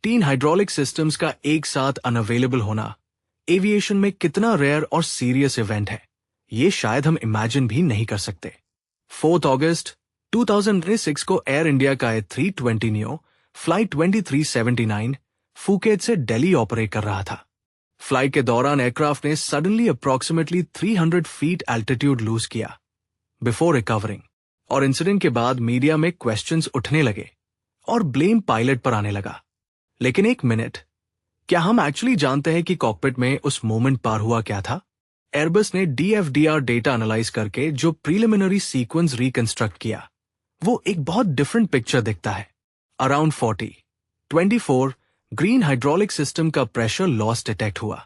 3 hydraulic systems का एक साथ अनअवेलेबल होना एविएशन में कितना रेयर और सीरियस इवेंट है, ये शायद हम इमेजिन भी नहीं कर सकते। 4 अगस्त 2006 को एयर इंडिया का A320 नियो फ्लाइट 2379 फुकेट से दिल्ली ऑपरेट कर रहा था। फ्लाइट के दौरान एयरक्राफ्ट ने suddenly approximately 300 feet altitude lose किया बिफोर रिकवरिंग, और इंसिडेंट के बाद मीडिया में क्वेश्चंस उठने लगे और ब्लेम पायलट पर आने लगा। लेकिन एक मिनट, क्या हम एक्चुअली जानते हैं कि कॉकपिट में उस मोमेंट पार हुआ क्या था? एयरबस ने DFDR डेटा एनालाइज करके जो प्रीलिमिनरी सीक्वेंस रिकंस्ट्रक्ट किया, वो एक बहुत डिफरेंट पिक्चर दिखता है। अराउंड 24 ग्रीन हाइड्रोलिक सिस्टम का प्रेशर लॉस डिटेक्ट हुआ।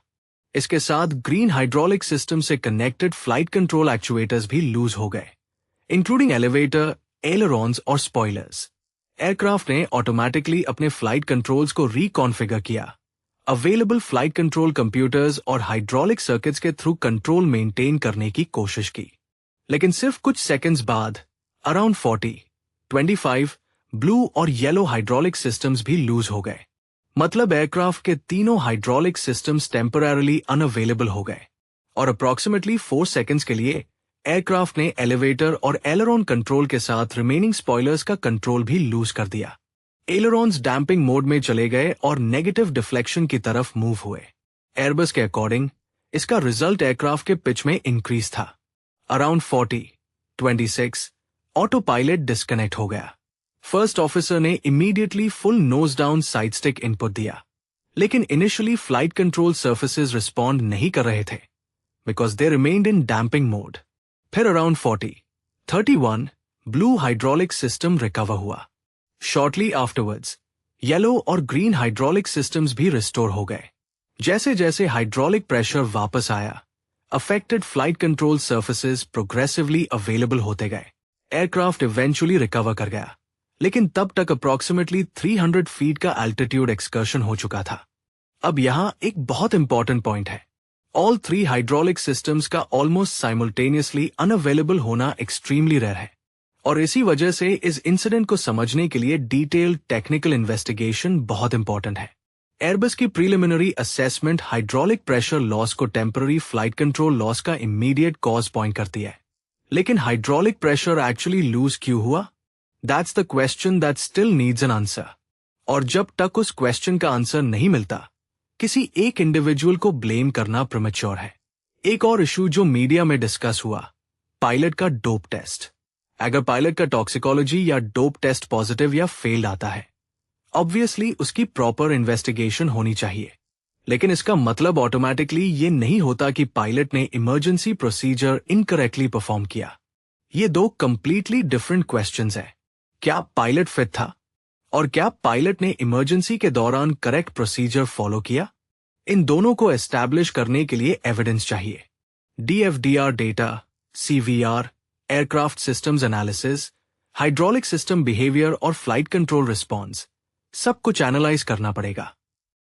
इसके साथ ग्रीन हाइड्रोलिक सिस्टम से कनेक्टेड फ्लाइट कंट्रोल एक्चुएटर्स भी लूज हो गए, इंक्लूडिंग एलिवेटर, एलरॉन्स और स्पॉयलर्स। एयरक्राफ्ट ने ऑटोमेटिकली अपने फ्लाइट कंट्रोल्स को रिकॉन्फ़िगर किया, अवेलेबल फ्लाइट कंट्रोल कंप्यूटर्स और हाइड्रोलिक सर्किट्स के थ्रू कंट्रोल मेंटेन करने की कोशिश की। लेकिन सिर्फ कुछ सेकंड्स बाद अराउंड 25 ब्लू और येलो हाइड्रोलिक सिस्टम्स भी लूज हो गए। मतलब एयरक्राफ्ट के तीनों हाइड्रोलिक सिस्टम्स टेम्पररीली अनअवेलेबल हो गए, और अप्रॉक्सीमेटली 4 सेकंड्स के लिए एयरक्राफ्ट ने एलिवेटर और एलरॉन कंट्रोल के साथ रिमेनिंग स्पॉयलर्स का कंट्रोल भी लूज कर दिया। एलरॉन्स डैम्पिंग मोड में चले गए और नेगेटिव डिफ्लेक्शन की तरफ मूव हुए। एयरबस के अकॉर्डिंग इसका रिजल्ट एयरक्राफ्ट के पिच में इंक्रीज था। अराउंड 26 ऑटो पायलट डिस्कनेक्ट हो गया। फर्स्ट ऑफिसर ने immediately full nose down side stick input दिया, लेकिन initially flight control surfaces respond नहीं कर रहे थे because they remained in damping mode. फिर around 31 blue hydraulic system recover हुआ। शॉर्टली आफ्टरवर्ड्स येलो और ग्रीन हाइड्रोलिक सिस्टम्स भी रिस्टोर हो गए। जैसे जैसे हाइड्रोलिक प्रेशर वापस आया, affected flight control surfaces progressively available होते गए। एयरक्राफ्ट इवेंचुअली रिकवर कर गया, लेकिन तब तक अप्रॉक्सीमेटली 300 फीट का एल्टीट्यूड एक्सकर्शन हो चुका था। अब यहां एक बहुत इंपॉर्टेंट पॉइंट है। ऑल 3 हाइड्रोलिक सिस्टम्स का ऑलमोस्ट साइमल्टेनियसली अनअवेलेबल होना एक्सट्रीमली रेयर है, और इसी वजह से इस इंसिडेंट को समझने के लिए डिटेल्ड टेक्निकल इन्वेस्टिगेशन बहुत इंपॉर्टेंट है। एयरबस की preliminary assessment hydraulic pressure loss को टेम्पररी फ्लाइट कंट्रोल लॉस का इमीडिएट कॉज पॉइंट करती है, लेकिन हाइड्रोलिक प्रेशर एक्चुअली लूज क्यों हुआ? That's the question that still needs an answer. और जब तक उस क्वेश्चन का आंसर नहीं मिलता, किसी एक इंडिविजुअल को ब्लेम करना प्रीमेच्योर है। एक और इशू जो मीडिया में डिस्कस हुआ, पायलट का डोप टेस्ट। अगर पायलट का टॉक्सिकोलॉजी या डोप टेस्ट पॉजिटिव या फेल्ड आता है, ऑब्वियसली उसकी प्रॉपर इन्वेस्टिगेशन होनी चाहिए, लेकिन इसका मतलब ऑटोमेटिकली ये नहीं होता कि पायलट ने इमरजेंसी प्रोसीजर इनकरेक्टली परफॉर्म किया। ये दो कंप्लीटली डिफरेंट क्वेश्चंस हैं। क्या पायलट फिट था, और क्या पायलट ने इमरजेंसी के दौरान करेक्ट प्रोसीजर फॉलो किया? इन दोनों को एस्टैब्लिश करने के लिए एविडेंस चाहिए। DFDR data, CVR, aircraft systems analysis, hydraulic system behaviour और फ्लाइट कंट्रोल रिस्पॉन्स, सब कुछ एनालाइज करना पड़ेगा,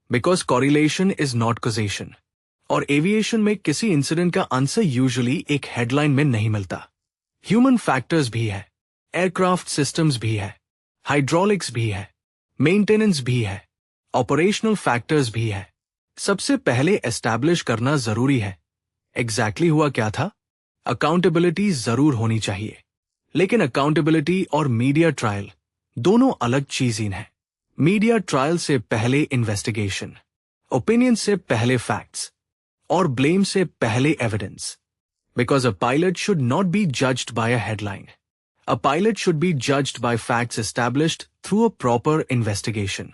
because correlation is not causation. और एविएशन में किसी इंसिडेंट का आंसर यूजुअली एक हेडलाइन में नहीं मिलता। ह्यूमन फैक्टर्स भी है, एयरक्राफ्ट सिस्टम्स भी है, हाइड्रोलिक्स भी है, मेंटेनेंस भी है, ऑपरेशनल फैक्टर्स भी है। सबसे पहले एस्टैब्लिश करना जरूरी है एग्जैक्टली हुआ क्या था। अकाउंटेबिलिटी जरूर होनी चाहिए, लेकिन अकाउंटेबिलिटी और मीडिया ट्रायल दोनों अलग चीजें हैं। मीडिया ट्रायल से पहले इन्वेस्टिगेशन, ओपिनियन से पहले फैक्ट्स, और ब्लेम से पहले evidence. Because a pilot should not be judged bye a headline. A pilot should be judged by facts established through a proper investigation.